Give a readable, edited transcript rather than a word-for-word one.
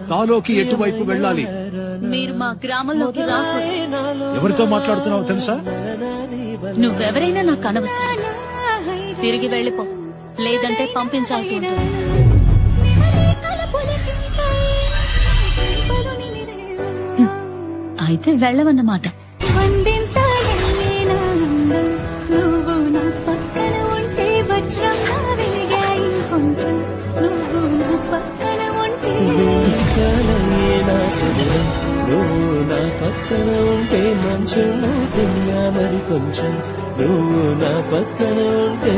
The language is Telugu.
తాలోకి ఎటువైపు వెళ్ళాలి? మీరు మా గ్రామంలోకి రాకూడదు. ఎవరితో మాట్లాడుతున్నావో తెలుసా? నువ్వెవరైనా నాకు అనవసరం. తిరిగి వెళ్ళిపో, లేదంటే పంపించాల్సి ఉంటుంది. అయితే వెళ్ళవన్నమాట. నువ్వు నా పక్కన ఉంటే మంచం అవుతున్నా మరి కొంచెం నువ్వు నా పక్కన ఉంటే